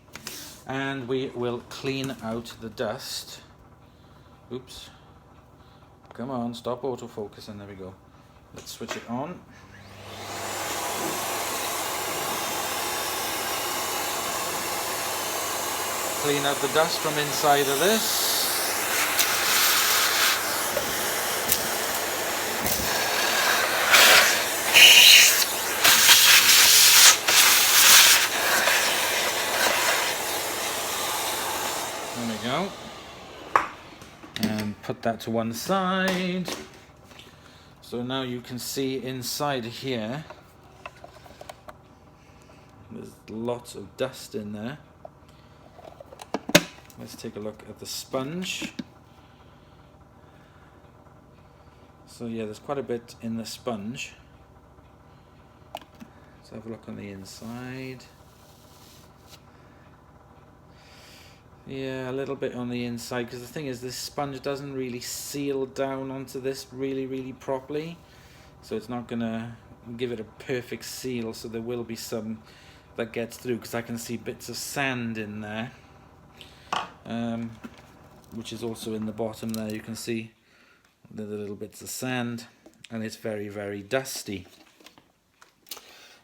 And we will clean out the dust. Oops. Come on, stop autofocusing. There we go. Let's switch it on. Clean out the dust from inside of this. There we go. And put that to one side. So now you can see inside here, there's lots of dust in there. Let's take a look at the sponge. So yeah, there's quite a bit in the sponge. Let's have a look on the inside. Yeah, a little bit on the inside, because the thing is, this sponge doesn't really seal down onto this really properly, so it's not gonna give it a perfect seal. So there will be some that gets through, because I can see bits of sand in there, which is also in the bottom there. You can see the little bits of sand, and it's very dusty.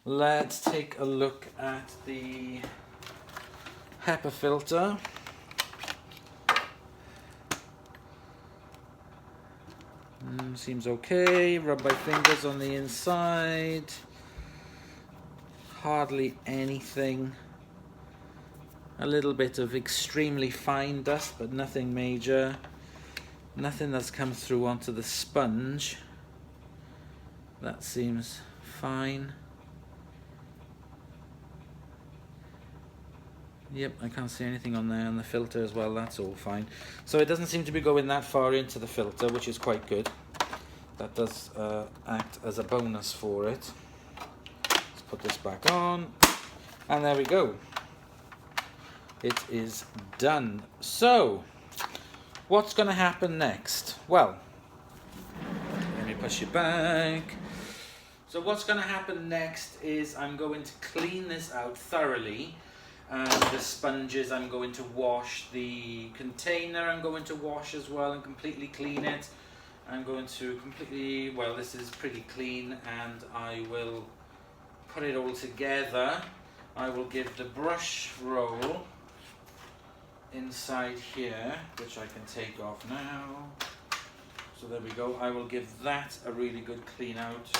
Let's take a look at the HEPA filter. Seems okay. Rub my fingers on the inside. Hardly anything. A little bit of extremely fine dust, but nothing major. Nothing that's come through onto the sponge. That seems fine. Yep, I can't see anything on there, and the filter as well, that's all fine. So it doesn't seem to be going that far into the filter, which is quite good. That does act as a bonus for it. Let's put this back on, and there we go. It is done. So, what's going to happen next? Well, let me push it back. So what's going to happen next is I'm going to clean this out thoroughly. The sponges I'm going to wash, the container I'm going to wash as well and completely clean it. I'm going to completely, well, this is pretty clean, and I will put it all together. I will give the brush roll inside here, which I can take off now. So there we go. I will give that a really good clean out.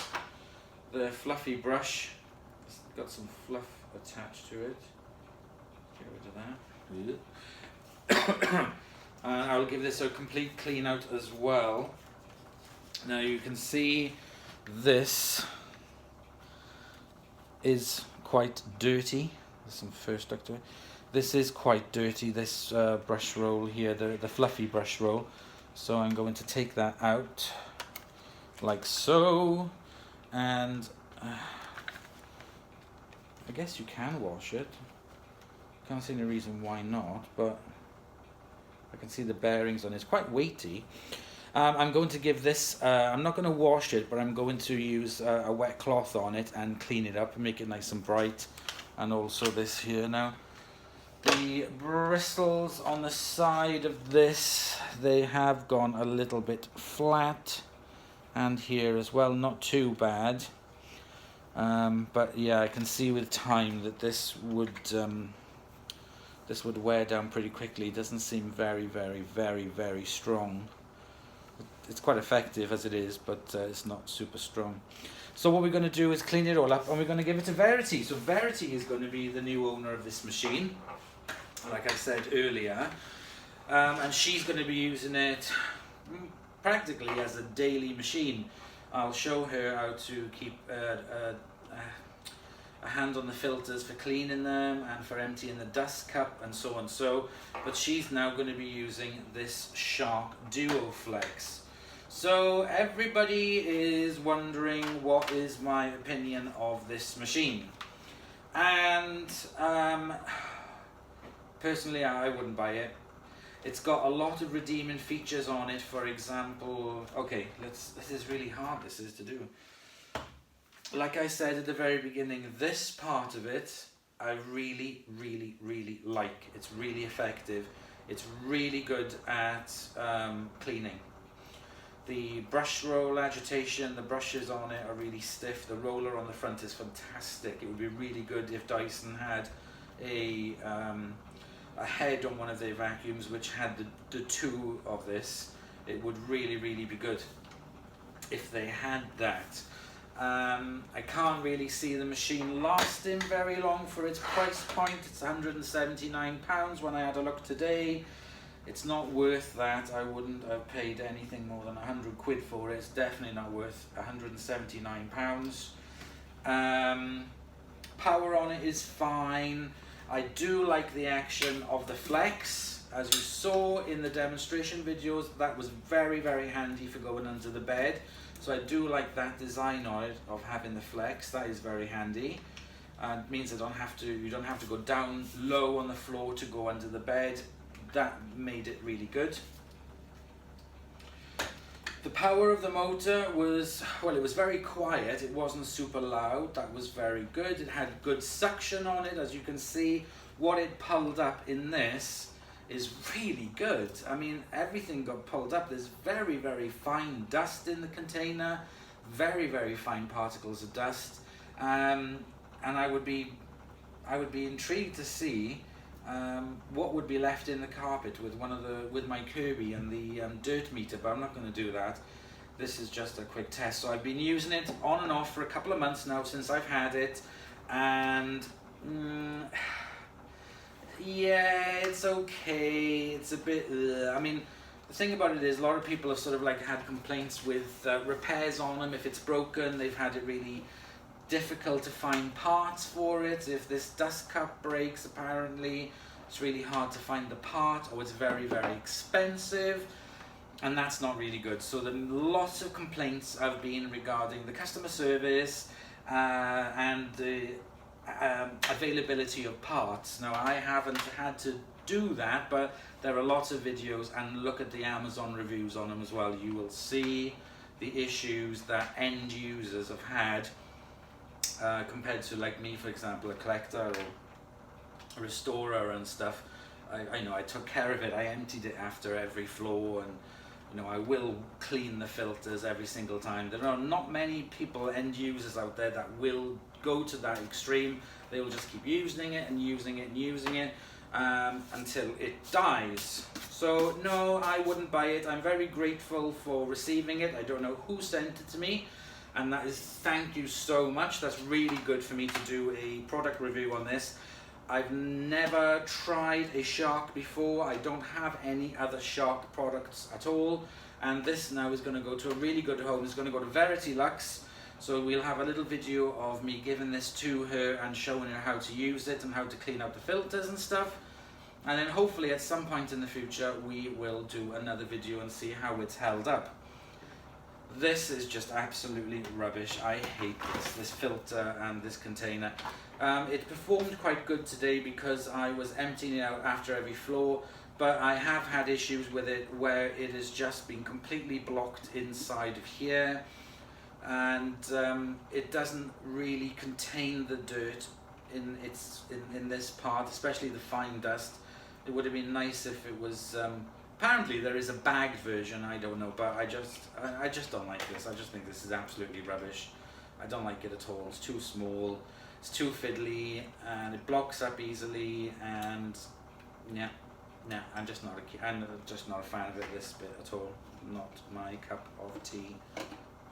The fluffy brush, it's got some fluff attached to it. Get rid of that. And I'll give this a complete clean out as well. Now you can see this is quite dirty. There's some fur stuck to it. This is quite dirty, this brush roll here, the fluffy brush roll. So I'm going to take that out like so, and I guess you can wash it. Can't see any reason why not, but I can see the bearings on it. It's quite weighty. I'm going to give this, I'm not going to wash it, but I'm going to use a wet cloth on it and clean it up and make it nice and bright. And also this here now. The bristles on the side of this, they have gone a little bit flat. And here as well, not too bad. But yeah, I can see with time that this would this would wear down pretty quickly. It doesn't seem very, very, very, very strong. It's quite effective as it is, but it's not super strong. So what we're going to do is clean it all up, and we're going to give it to Verity. So Verity is going to be the new owner of this machine, like I said earlier, and she's going to be using it practically as a daily machine. I'll show her how to keep a hand on the filters for cleaning them and for emptying the dust cup and so on. But she's now going to be using this Shark Duo Flex. So everybody is wondering what is my opinion of this machine, and personally I wouldn't buy it. It's got a lot of redeeming features on it. For example, okay, this is really hard, this is to do. Like I said at the very beginning, this part of it I really, really, really like. It's really effective. It's really good at cleaning. The brush roll agitation, the brushes on it are really stiff. The roller on the front is fantastic. It would be really good if Dyson had a head on one of their vacuums which had the two of this. It would really, really be good if they had that. I can't really see the machine lasting very long for its price point. It's £179 when I had a look today. It's not worth that. I wouldn't have paid anything more than 100 quid for it. It's definitely not worth £179. Power on it is fine. I do like the action of the Flex. As you saw in the demonstration videos, that was very, very handy for going under the bed. So I do like that design on it, of having the Flex. That is very handy. It means you don't have to go down low on the floor to go under the bed. That made it really good. The power of the motor was, well, it was very quiet. It wasn't super loud. That was very good. It had good suction on it. As you can see, what it pulled up in this is really good. I mean, everything got pulled up. There's very, very fine dust in the container, very, very fine particles of dust, and I would be intrigued to see what would be left in the carpet with my Kirby and the dirt meter, but I'm not going to do that. This is just a quick test. So I've been using it on and off for a couple of months now since I've had it, and yeah, it's okay. It's a bit, I mean, the thing about it is a lot of people have sort of like had complaints with repairs on them. If it's broken, they've had it really difficult to find parts for it. If this dust cup breaks, apparently it's really hard to find the part, or it's very, very expensive, and that's not really good. So lots of complaints have been regarding the customer service and the availability of parts. Now, I haven't had to do that, but there are lots of videos, and look at the Amazon reviews on them as well. You will see the issues that end users have had compared to, like me, for example, a collector or a restorer and stuff. I know I took care of it. I emptied it after every floor, and you know, I will clean the filters every single time. There are not many people, end users out there, that will go to that extreme. They will just keep using it and using it and using it until it dies. So no, I wouldn't buy it. I'm very grateful for receiving it. I don't know who sent it to me, and that is, thank you so much. That's really good for me to do a product review on this. I've never tried a Shark before. I don't have any other Shark products at all, and this now is going to go to a really good home. It's going to go to Verity Lux. So we'll have a little video of me giving this to her and showing her how to use it and how to clean out the filters and stuff. And then hopefully at some point in the future we will do another video and see how it's held up. This is just absolutely rubbish. I hate this filter and this container. It performed quite good today because I was emptying it out after every floor, but I have had issues with it where it has just been completely blocked inside of here, and it doesn't really contain the dirt in this part, especially the fine dust. It would have been nice if it was apparently there is a bagged version, I don't know, but I just don't like this. I just think this is absolutely rubbish. I don't like it at all. It's too small, it's too fiddly, and it blocks up easily, and Yeah, yeah, I'm just not a fan of it this bit at all. Not my cup of tea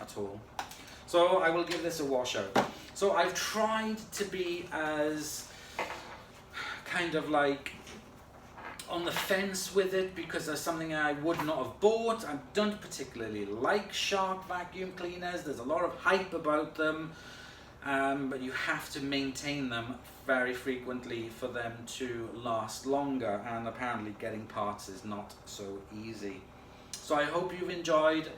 at all. So I will give this a wash out. So I've tried to be as kind of like on the fence with it because there's something I would not have bought. I don't particularly like Shark vacuum cleaners. There's a lot of hype about them, but you have to maintain them very frequently for them to last longer, and apparently getting parts is not so easy. So I hope you've enjoyed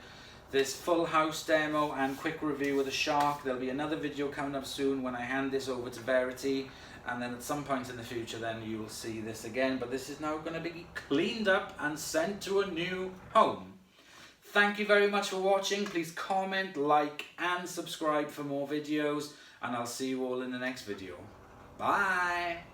this full house demo and quick review of the Shark. There'll be another video coming up soon when I hand this over to Verity, and then at some point in the future then you will see this again, but this is now going to be cleaned up and sent to a new home. Thank you very much for watching. Please comment, like and subscribe for more videos, and I'll see you all in the next video. Bye!